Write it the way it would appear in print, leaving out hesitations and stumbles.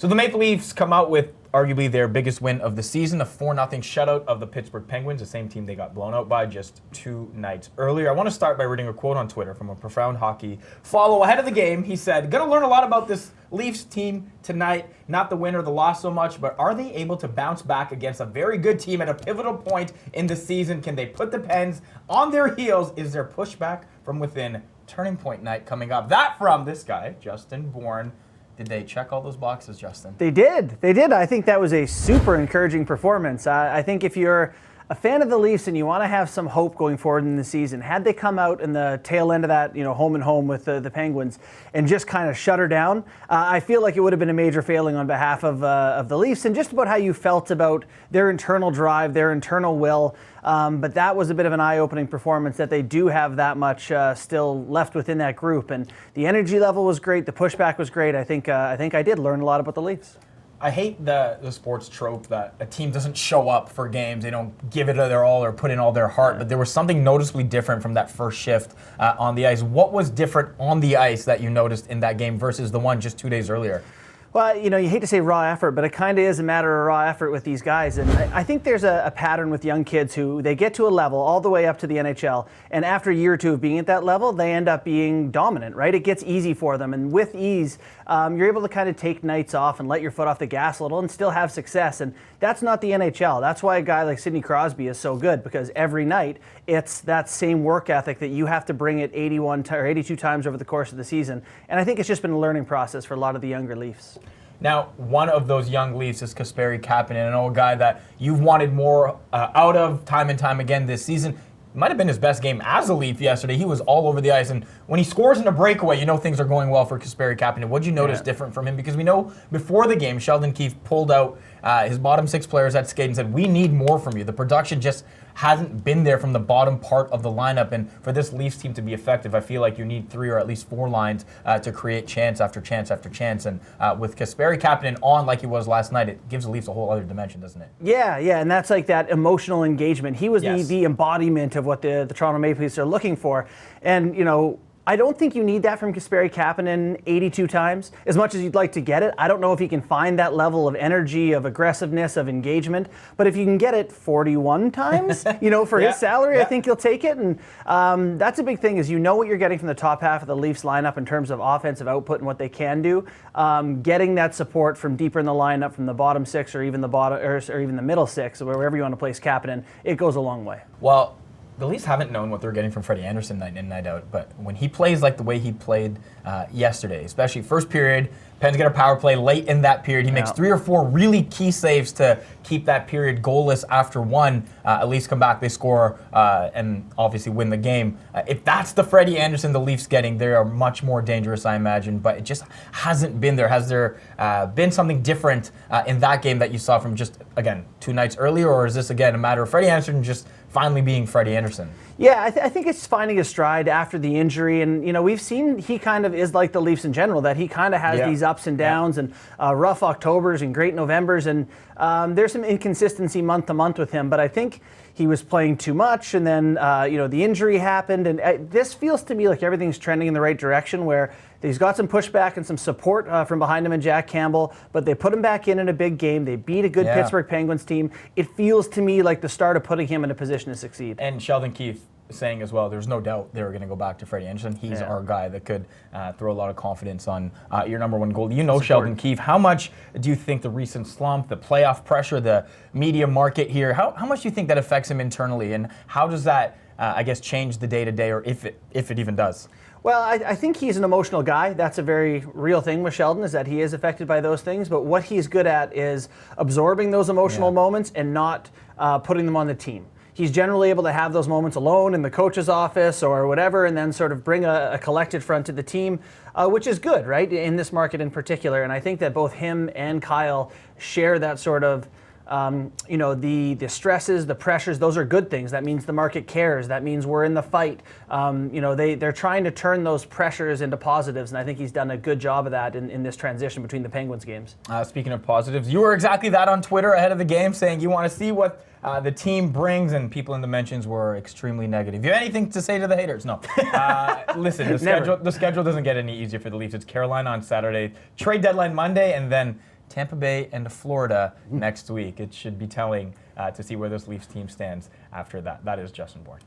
So the Maple Leafs come out with arguably their biggest win of the season, a 4-0 shutout of the Pittsburgh Penguins, the same team they got blown out by just 2 nights earlier. I want to start by reading a quote on Twitter from a profound hockey follow ahead of the game. He said, "Gonna learn a lot about this Leafs team tonight, not the win or the loss so much, but are they able to bounce back against a very good team at a pivotal point in the season? Can they put the Pens on their heels? Is there pushback from within? Turning point night coming up." That from this guy, Justin Bourne. Did they check all those boxes, Justin? They did. They did. I think that was a super encouraging performance. I think if you're a fan of the Leafs and you want to have some hope going forward in the season, had they come out in the tail end of that, home and home with the Penguins and just kind of shut her down, I feel like it would have been a major failing on behalf of the Leafs and just about how you felt about their internal drive, their internal will. But that was a bit of an eye-opening performance that they do have that much still left within that group. And the energy level was great. The pushback was great. I think I did learn a lot about the Leafs. I hate the sports trope that a team doesn't show up for games. They don't give it their all or put in all their heart. But there was something noticeably different from that first shift on the ice. What was different on the ice that you noticed in that game versus the one just 2 days earlier? Well, you hate to say raw effort, but it kind of is a matter of raw effort with these guys. And I think there's a pattern with young kids who they get to a level all the way up to the NHL, and after a year or two of being at that level, they end up being dominant, right? It gets easy for them. And with ease, you're able to kind of take nights off and let your foot off the gas a little and still have success. And that's not the NHL. That's why a guy like Sidney Crosby is so good, because every night it's that same work ethic that you have to bring it 81 or 82 times over the course of the season. And I think it's just been a learning process for a lot of the younger Leafs. Now, one of those young Leafs is Kasperi Kapanen, I know a guy that you've wanted more out of time and time again this season. Might have been his best game as a Leaf yesterday. He was all over the ice, and when he scores in a breakaway, things are going well for Kasperi Kapanen. What did you notice different from him? Because we know before the game, Sheldon Keefe pulled out his bottom 6 players at skate and said, "We need more from you." The production just hasn't been there from the bottom part of the lineup, and for this Leafs team to be effective, I feel like you need 3 or at least 4 lines to create chance after chance after chance. And with Kasperi Kapanen on like he was last night, it gives the Leafs a whole other dimension, doesn't it? Yeah, and that's like that emotional engagement. He was the embodiment of what the Toronto Maple Leafs are looking for. And, I don't think you need that from Kasperi Kapanen 82 times, as much as you'd like to get it. I don't know if he can find that level of energy, of aggressiveness, of engagement. But if you can get it 41 times, for his salary, I think you'll take it. And that's a big thing, is what you're getting from the top half of the Leafs lineup in terms of offensive output and what they can do. Getting that support from deeper in the lineup, from the bottom 6 or even the bottom or even the middle 6, or wherever you want to place Kapanen, it goes a long way. Well, the Leafs haven't known what they're getting from Freddie Andersen night in, night out, but when he plays like the way he played yesterday, especially first period, Pens get a power play late in that period. He makes 3 or 4 really key saves to keep that period goalless after one. At least come back, they score, and obviously win the game. If that's the Freddie Andersen the Leafs getting, they are much more dangerous, I imagine, but it just hasn't been there. Has there been something different in that game that you saw from just, again, 2 nights earlier, or is this, again, a matter of Freddie Andersen just finally being Freddie Andersen? Yeah, I think it's finding his stride after the injury. And, we've seen he kind of is like the Leafs in general, that he kind of has these ups and downs and rough Octobers and great Novembers. And there's some inconsistency month to month with him. But I think he was playing too much. And then, the injury happened. And this feels to me like everything's trending in the right direction, where he's got some pushback and some support from behind him and Jack Campbell, but they put him back in a big game. They beat a good Pittsburgh Penguins team. It feels to me like the start of putting him in a position to succeed. And Sheldon Keefe saying as well, there's no doubt they were going to go back to Freddie Andersen. He's our guy that could throw a lot of confidence on your number one goal. Sheldon Keefe. How much do you think the recent slump, the playoff pressure, the media market here, how much do you think that affects him internally, and how does that, change the day-to-day, or if it even does? Well, I think he's an emotional guy. That's a very real thing with Sheldon, is that he is affected by those things. But what he's good at is absorbing those emotional moments and not putting them on the team. He's generally able to have those moments alone in the coach's office or whatever, and then sort of bring a collected front to the team, which is good, right, in this market in particular. And I think that both him and Kyle share that sort of the stresses, the pressures, those are good things. That means the market cares. That means we're in the fight. They're trying to turn those pressures into positives, and I think he's done a good job of that in this transition between the Penguins games. Speaking of positives, you were exactly that on Twitter ahead of the game, saying you want to see what the team brings, and people in the mentions were extremely negative. You have anything to say to the haters? No. Listen, the schedule doesn't get any easier for the Leafs. It's Carolina on Saturday, trade deadline Monday, and then Tampa Bay and Florida next week. It should be telling to see where this Leafs team stands after that. That is Justin Bourne.